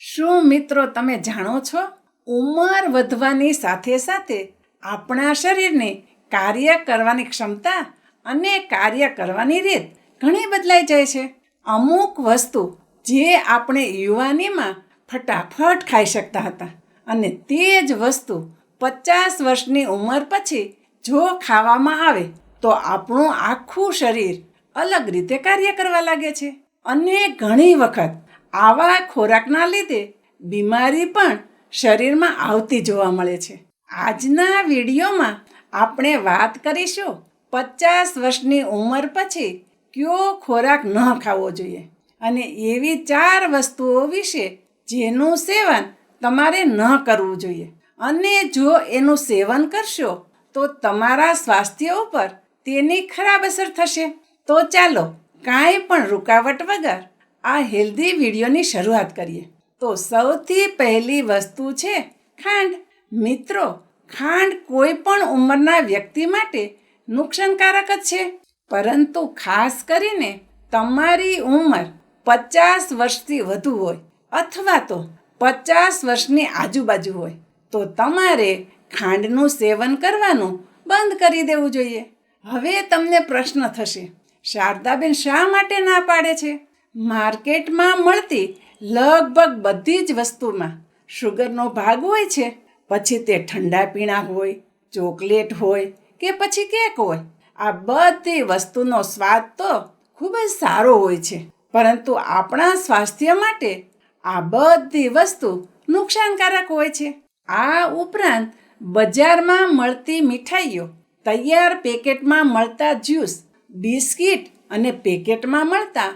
શું મિત્રો તમે જાણો છો, ઉંમર વધવાની સાથે સાથે આપણા શરીરની કાર્ય કરવાની ક્ષમતા અને કાર્ય કરવાની રીત ઘણી બદલાઈ જાય છે. અમુક વસ્તુ જે આપણે યુવાનીમાં ફટાફટ ખાઈ શકતા હતા અને તે જ વસ્તુ 50 વર્ષની ઉંમર પછી જો ખાવામાં આવે તો આપણું આખું શરીર અલગ રીતે કાર્ય કરવા લાગે છે. અને ઘણી વખત આવા ખોરાકના લીધે બીમારી પણ શરીરમાં આવતી જોવા મળે છે. આજના વિડીયોમાં આપણે વાત કરીશું 50 વર્ષની ઉંમર પછી કયો ખોરાક ન ખાવો જોઈએ અને એવી 4 વસ્તુઓ વિશે જેનું સેવન તમારે ન કરવું જોઈએ, અને જો એનું સેવન કરશો તો તમારા સ્વાસ્થ્ય ઉપર તેની ખરાબ અસર થશે. તો ચાલો કાંઈ પણ રૂકાવટ વગર આ હેલ્ધી વિડીયોની શરૂઆત કરીએ. તો સૌથી પહેલી વસ્તુ છે ખાંડ. મિત્રો, ખાંડ કોઈ પણ ઉંમરના વ્યક્તિ માટે નુકસાનકારક જ છે, પરંતુ ખાસ કરીને તમારી ઉંમર 50 વર્ષથી વધુ હોય અથવા તો 50 વર્ષની આજુબાજુ હોય તો તમારે ખાંડનું સેવન કરવાનું બંધ કરી દેવું જોઈએ. હવે તમને પ્રશ્ન થશે, શારદાબેન શા માટે ના પાડે છે? માર્કેટમાં મળતી લગભગ બધી જ વસ્તુમાં શુગરનો ભાગ હોય છે. પછી તે ઠંડા પીણા હોય, ચોકલેટ હોય કે પછી કેક હોય, આ બધી વસ્તુનો સ્વાદ તો ખૂબ જ સારો હોય છે, પરંતુ આપણા સ્વાસ્થ્ય માટે આ બધી વસ્તુ નુકસાનકારક હોય છે. આ ઉપરાંત બજારમાં મળતી મીઠાઈઓ, તૈયાર પેકેટમાં મળતા જ્યુસ, બિસ્કિટ અને પેકેટમાં મળતા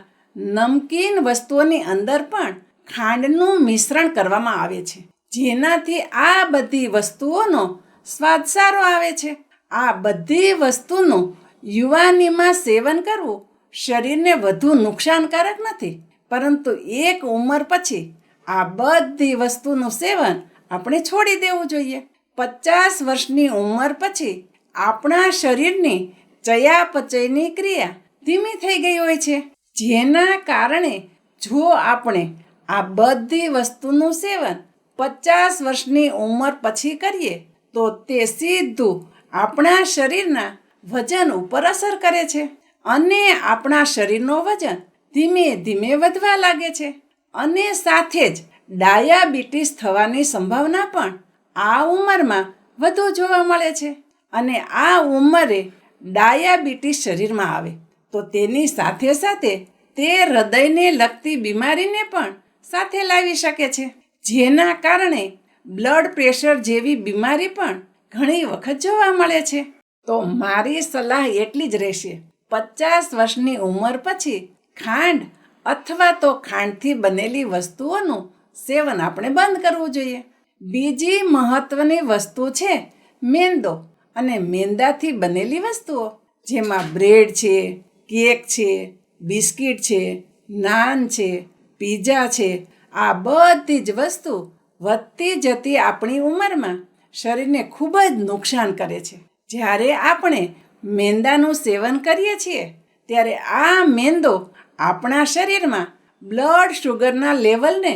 નમકીન વસ્તુઓની અંદર પણ ખાંડનું મિશ્રણ કરવામાં આવે છે, જેનાથી આ બધી વસ્તુઓનો સ્વાદ સારો આવે છે. આ બધી વસ્તુનું યુવાનીમાં સેવન કરવું શરીરને વધુ નુકસાનકારક નથી, પરંતુ એક ઉંમર પછી આ બધી વસ્તુનું સેવન આપણે છોડી દેવું જોઈએ. 50 વર્ષની ઉંમર પછી આપણા શરીરની ચયાપચયની ક્રિયા ધીમી થઈ ગઈ હોય છે, જેના કારણે જો આપણે આ બધી વસ્તુનું સેવન 50 વર્ષની ઉંમર પછી કરીએ તો તે સીધું આપણા શરીરના વજન ઉપર અસર કરે છે અને આપણા શરીરનું વજન ધીમે ધીમે વધવા લાગે છે, અને સાથે જ ડાયાબિટીસ થવાની સંભાવના પણ આ ઉંમરમાં વધુ જોવા મળે છે. અને આ ઉંમરે ડાયાબિટીસ શરીરમાં આવે તો તેની સાથે સાથે તે હૃદયને લગતી બીમારીને પણ સાથે લાવી શકે છે, જેના કારણે બ્લડ પ્રેશર જેવી બીમારી પણ ઘણી વખત જોવા મળે છે. તો મારી સલાહ એટલી જ રહેશે, 50 વર્ષની ઉંમર પછી ખાંડ અથવા તો ખાંડથી બનેલી વસ્તુઓનું સેવન આપણે બંધ કરવું જોઈએ. બીજી મહત્વની વસ્તુ છે મેંદો અને મેંદાથી બનેલી વસ્તુઓ, જેમાં બ્રેડ છે, કેક છે, બિસ્કિટ છે, નાન છે, પીઝા છે. આ બધી જ વસ્તુ વધતી જતી આપણી ઉંમરમાં શરીરને ખૂબ જ નુકસાન કરે છે. જ્યારે આપણે મેંદાનું સેવન કરીએ છીએ ત્યારે આ મેંદો આપણા શરીરમાં બ્લડ શુગરના લેવલને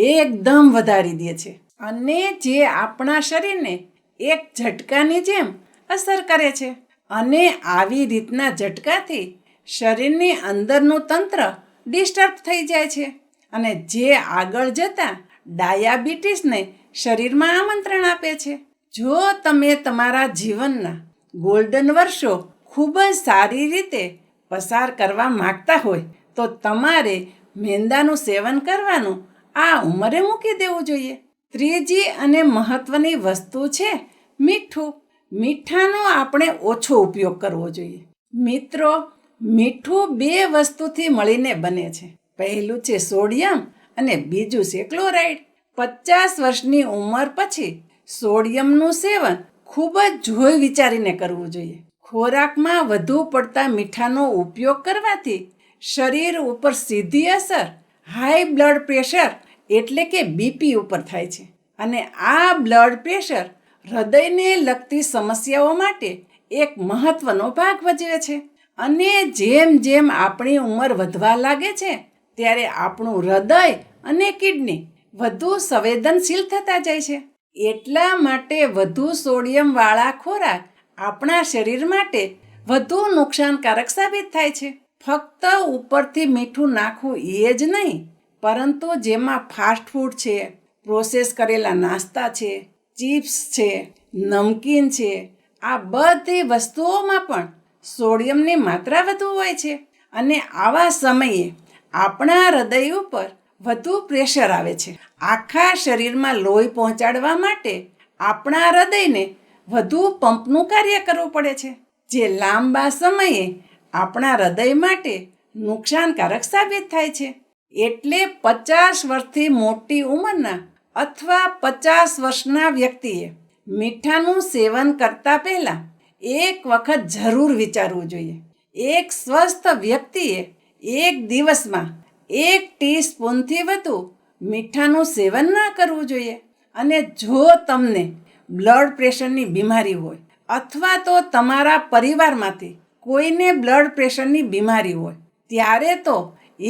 એકદમ વધારી દે છે અને જે આપણા શરીરને એક ઝટકાની જેમ અસર કરે છે. અને આવી રીતના ઝટકાથી શરીરની અંદરનું તંત્ર ડિસ્ટર્બ થઈ જાય છે અને જે આગળ જતાં ડાયાબિટીસને શરીરમાં આમંત્રણ આપે છે. જો તમે તમારા જીવનના ગોલ્ડન વર્ષો ખૂબ જ સારી રીતે પસાર કરવા માંગતા હોય તો તમારે મેંદાનું સેવન કરવાનું આ ઉંમરે મૂકી દેવું જોઈએ. ત્રીજી અને મહત્વની વસ્તુ છે મીઠું. મીઠાનો આપણે ઓછો ઉપયોગ કરવો જોઈએ. મિત્રો, મીઠું 2 વસ્તુથી મળીને બને છે. પહેલું છે સોડિયમ અને બીજું છે ક્લોરાઇડ. 50 વર્ષની ઉંમર પછી સોડિયમનું સેવન ખૂબ જ જોઈ વિચારીને કરવું જોઈએ. ખોરાકમાં વધુ પડતા મીઠાનો ઉપયોગ કરવાથી શરીર ઉપર સીધી અસર હાઈ બ્લડ પ્રેશર એટલે કે બીપી ઉપર થાય છે, અને આ બ્લડ પ્રેશર હૃદયને લગતી સમસ્યાઓ માટે એક મહત્વનો ભાગ ભજવે છે. અને જેમ જેમ આપણી ઉંમર વધવા લાગે છે ત્યારે આપણું હૃદય અને કિડની વધુ સંવેદનશીલ થતા જાય છે. એટલા માટે વધુ સોડિયમવાળા ખોરાક આપણા શરીર માટે વધુ નુકસાનકારક સાબિત થાય છે. ફક્ત ઉપરથી મીઠું નાખવું એ જ નહીં, પરંતુ જેમાં ફાસ્ટ ફૂડ છે, પ્રોસેસ કરેલા નાસ્તા છે, ચિપ્સ છે, નમકીન છે, આ બધી વસ્તુઓમાં પણ સોડિયમની માત્રા વધુ હોય છે. અને આવા સમયે આપણા હૃદય ઉપર વધુ પ્રેશર આવે છે. આખા શરીરમાં લોહી પહોંચાડવા માટે આપણા હૃદયને વધુ પંપનું કાર્ય કરવું પડે છે, જે લાંબા સમયે આપણા હૃદય માટે નુકસાનકારક સાબિત થાય છે. એટલે 50 વર્ષથી મોટી ઉંમરના અથવા 50 વર્ષના વ્યક્તિએ મીઠાનું સેવન કરતા પહેલાં એક વખત જરૂર વિચારવું જોઈએ. એક સ્વસ્થ વ્યક્તિએ એક દિવસમાં 1 ટીસ્પૂનથી વધુ મીઠાનું સેવન ન કરવું જોઈએ. અને જો તમને બ્લડ પ્રેશરની બીમારી હોય અથવા તો તમારા પરિવારમાંથી કોઈને બ્લડ પ્રેશરની બીમારી હોય, ત્યારે તો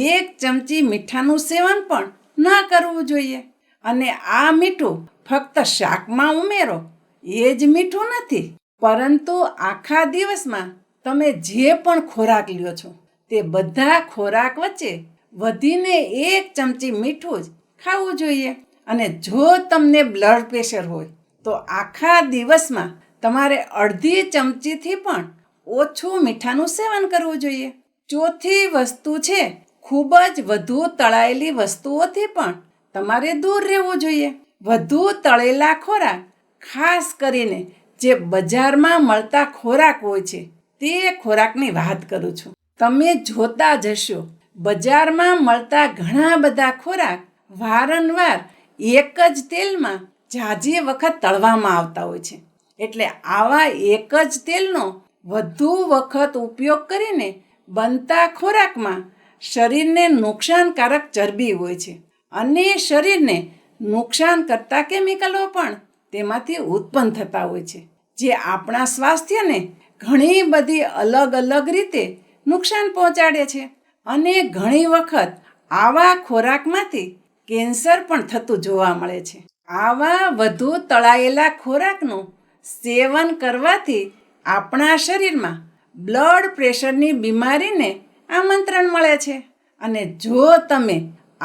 1 ચમચી મીઠાનું સેવન પણ ન કરવું જોઈએ. અને આ મીઠું ફક્ત શાકમાં ઉમેરો એ જ મીઠું નથી, પરંતુ આખા દિવસમાં તમે જે પણ ખોરાક લ્યો છો તે બધા ખોરાક વચ્ચે વધીને 1 ચમચી મીઠું જ ખાવું જોઈએ. અને જો તમને બ્લડ પ્રેશર હોય તો આખા દિવસમાં તમારે અડધી ચમચીથી પણ ઓછું મીઠાનું સેવન કરવું જોઈએ. ચોથી વસ્તુ છે, ખૂબ જ વધુ તળાયેલી વસ્તુઓથી પણ તમારે દૂર રહેવું જોઈએ. વધુ તળેલા ખોરાક, ખાસ કરીને જે બજારમાં મળતા ખોરાક હોય છે તે ખોરાકની વાત કરું છું. તમે જોતા જ હશો, બજારમાં મળતા ઘણા બધા ખોરાક વારંવાર એક જ તેલમાં ઝાઝી વખત તળવામાં આવતા હોય છે. એટલે આવા એક જ તેલનો વધુ વખત ઉપયોગ કરીને બનતા ખોરાકમાં શરીરને નુકસાનકારક ચરબી હોય છે. અને શરીરને નુકસાન કરતા કેમિકલો પણ તેમાંથી ઉત્પન્ન થતા હોય છે, જે આપણા સ્વાસ્થ્યને ઘણી બધી અલગ અલગ રીતે નુકસાન પહોંચાડે છે. અને ઘણી વખત આવા ખોરાકમાંથી કેન્સર પણ થતું જોવા મળે છે. આવા વધુ તળાયેલા ખોરાકનું સેવન કરવાથી આપણા શરીરમાં બ્લડ પ્રેશરની બીમારીને આમંત્રણ મળે છે. અને જો તમે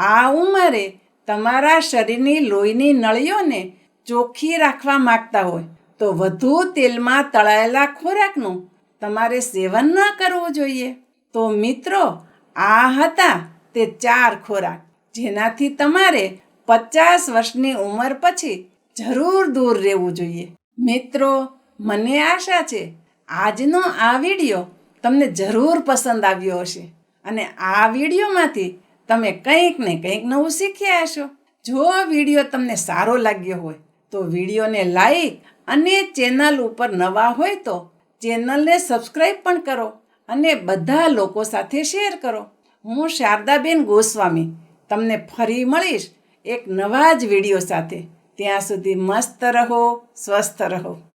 આ ઉંમરે તમારા શરીરની લોહીની નળીઓને ચોખ્ખી રાખવા માંગતા હોય તો વધુ તેલમાં તળાયેલા ખોરાકનું તમારે સેવન ન કરવું જોઈએ. તો મિત્રો, આ હતા તે 4 ખોરાક જેનાથી તમારે 50 વર્ષની ઉંમર પછી જરૂર દૂર રહેવું જોઈએ. મિત્રો, મને આશા છે આજનો આ વિડીયો તમને જરૂર પસંદ આવ્યો હશે અને આ વિડીયોમાંથી તમે કંઈક ને કંઈક નવું શીખ્યા હશો. જો વિડીયો તમને સારો લાગ્યો હોય તો વિડીયોને લાઈક અને ચેનલ ઉપર નવા હોય તો ચેનલને સબસ્ક્રાઈબ પણ કરો અને બધા લોકો સાથે શેર કરો. હું શારદાબેન ગોસ્વામી તમને ફરી મળીશ એક નવા જ વિડીયો સાથે. ત્યાં સુધી મસ્ત રહો, સ્વસ્થ રહો.